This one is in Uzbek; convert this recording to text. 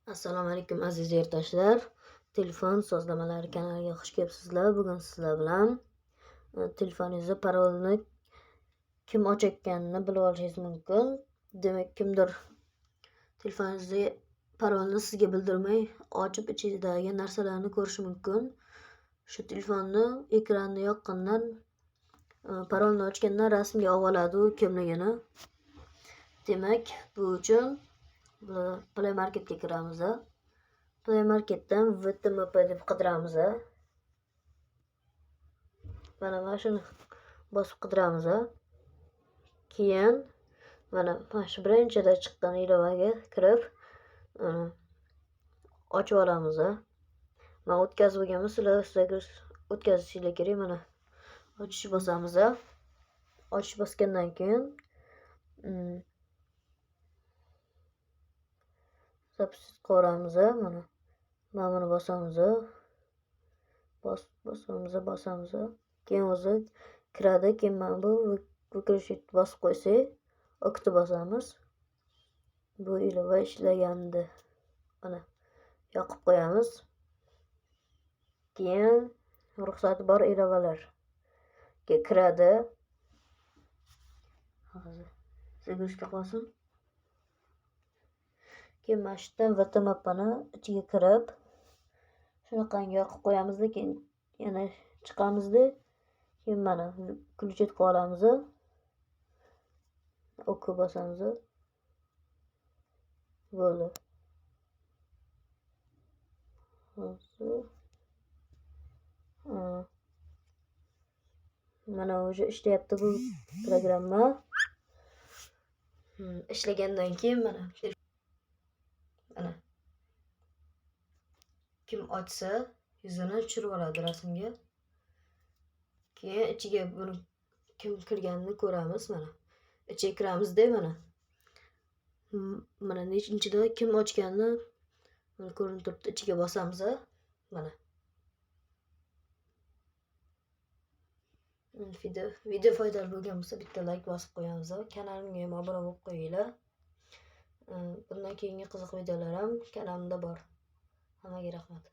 Assalomu alaykum aziz yurtdoshlar. Telefon sozlamalari kanaliga xush kelibsizlar. Bugun sizlar bilan telefoningizni parolini kim ochayotganini bilib olishingiz mumkin. Demak, kimdir telefoningizni parolni sizga bildirmay ochib ichidagi narsalarni ko'rishi mumkin. Shu telefonni ekranini yoqqandan parolni ochgandan rasmga oladi u kimligini. Demak, bu uchun Play Marketga kiramiz. Play Marketdan VTMP deb qidiramiz. Mana shuni bosib qidiramiz. Keyin mana shu birinchida chiqqan ilovaga kirib ochib olamiz. Men o'tkazib bo'lganman, sizlarga o'tkazishinglar kerak. Mana ochish bosamiz. Ochish bosgandan keyin zapustit qilamiz. Mana buni bosamiz. Bosamiz. Keyin o'zi kiradi. Keyin mana bu выключить bosib qo'ysak, okni bosamiz. Bu ilova ishlagandi. Mana yoqib qo'yamiz. Keyin ruxsati bor ilovalarga kiradi. Hozir загрузка qilsin. Keyin mana shu yerdan VTMPni ichiga kirib, shunaqangi yoqib qo'yamiz. Keyin yana chiqamiz. Keyin mana включить qilib olamiz. OK bosamiz. Bo'ldi. Mana уже ishlayapti bu programma. Ishlagandan keyin mana kim ochsa yuzini tushirib oladi rasmga. Keyin ichiga buni kim kirganini ko'ramiz. Mana ichiga kiramizda mana nechinchida kim ochganini ko'rinib turibdi. Ichiga bosamiz. Mana video foydali bo'lgan bo'lsa bitta like bosib qo'yamiz. Kanalimga ham obuna bo'lib qo'yinglar. Bundan keyingi qiziq videolar ham kanalimda bor. Hammaga rahmat.